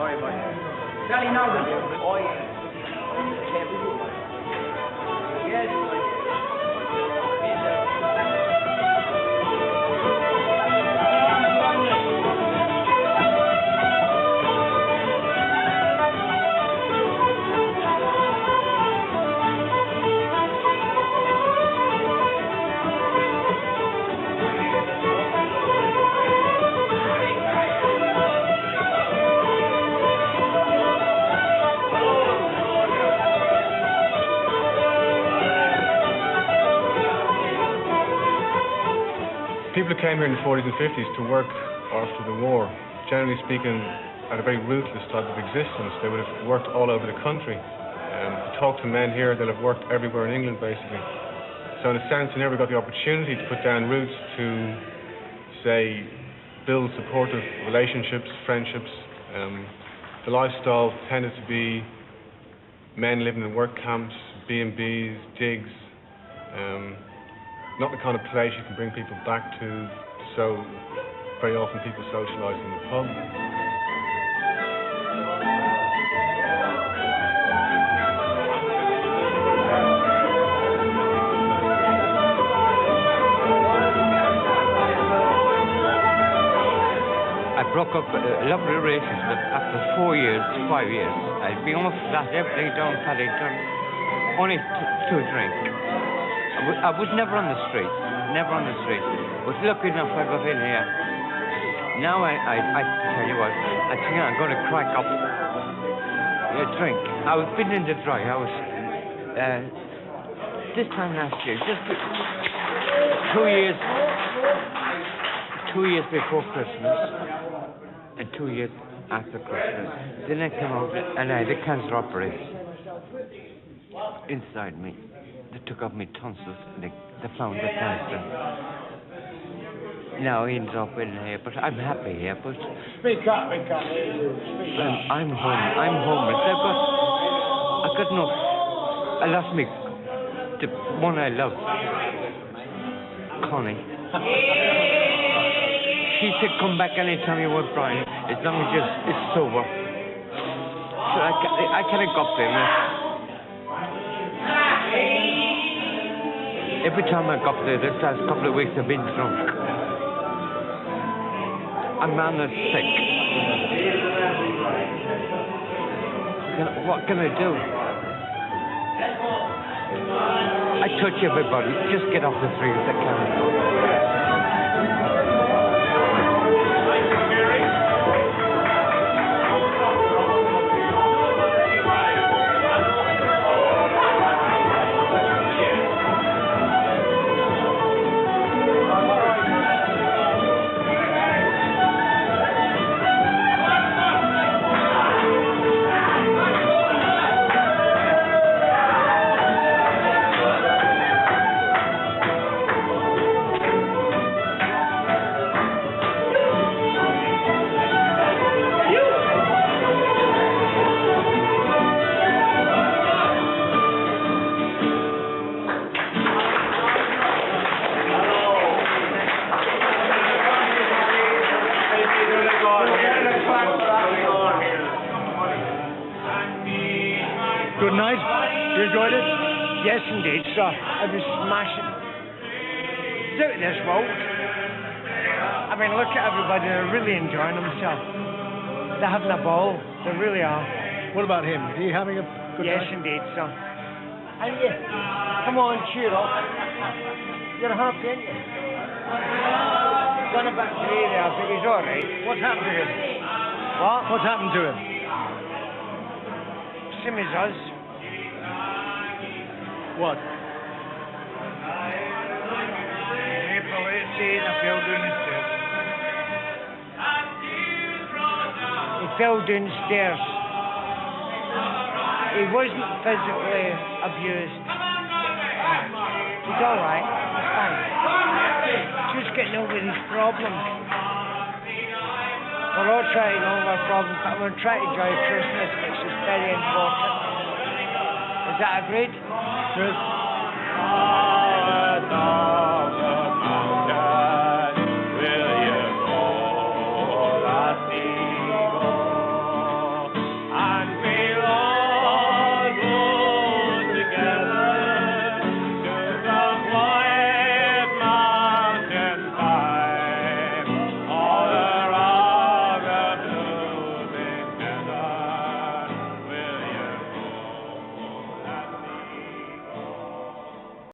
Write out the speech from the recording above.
Sally Nogan. Oh, yeah. Yes. People who came here in the 40s and 50s to work after the war, generally speaking, had a very ruthless type of existence. They would have worked all over the country. Talk to men here that have worked everywhere in England, basically. So in a sense, they never got the opportunity to put down roots to, say, build supportive relationships, friendships. The lifestyle tended to be men living in work camps, B&Bs, digs. Not the kind of place you can bring people back to, so very often people socialise in the pub. I broke up a lovely relationship after 4 years, 5 years. I'd been off that every day down Paddington, only to drink. I was never on the street, but lucky enough I got in here. Now I tell you what, I think I'm going to crack up a drink. I was been in the dry. I was, this time last year, just 2 years before Christmas and 2 years after Christmas. Then I came out and I had a cancer operation inside me. They took out my tonsils and they found the cancer. Now he ends up in here, but I'm happy here. But Speak up, we can't hear you. Speak up. I'm homeless. I've got no. I lost me, the one I love, Connie. She said, "Come back anytime you want, Brian, as long as it's sober." So I can't go up there. Every time I go up there, the last couple of weeks I've been drunk. I'm man that's sick. What can I do? I touch everybody. Just get off the street if they can. Good night. You enjoyed it? Yes, indeed, sir. I was smashing. It's out in this world. I mean, look at everybody. They're really enjoying themselves. They're having a ball. They really are. What about him? Is he having a good Yes, night? indeed, sir. And you, come on, cheer up. You're happy, aren't you? Done a bit today there, but he's all right. What happened to him? What? What happened to him? Same as us. What? He fell down the stairs. He wasn't physically abused. He's all right. He's fine. Just getting over these problems. We're all trying to get over our problems, but we're trying to enjoy Christmas, which is very important. Is that agreed? Yes.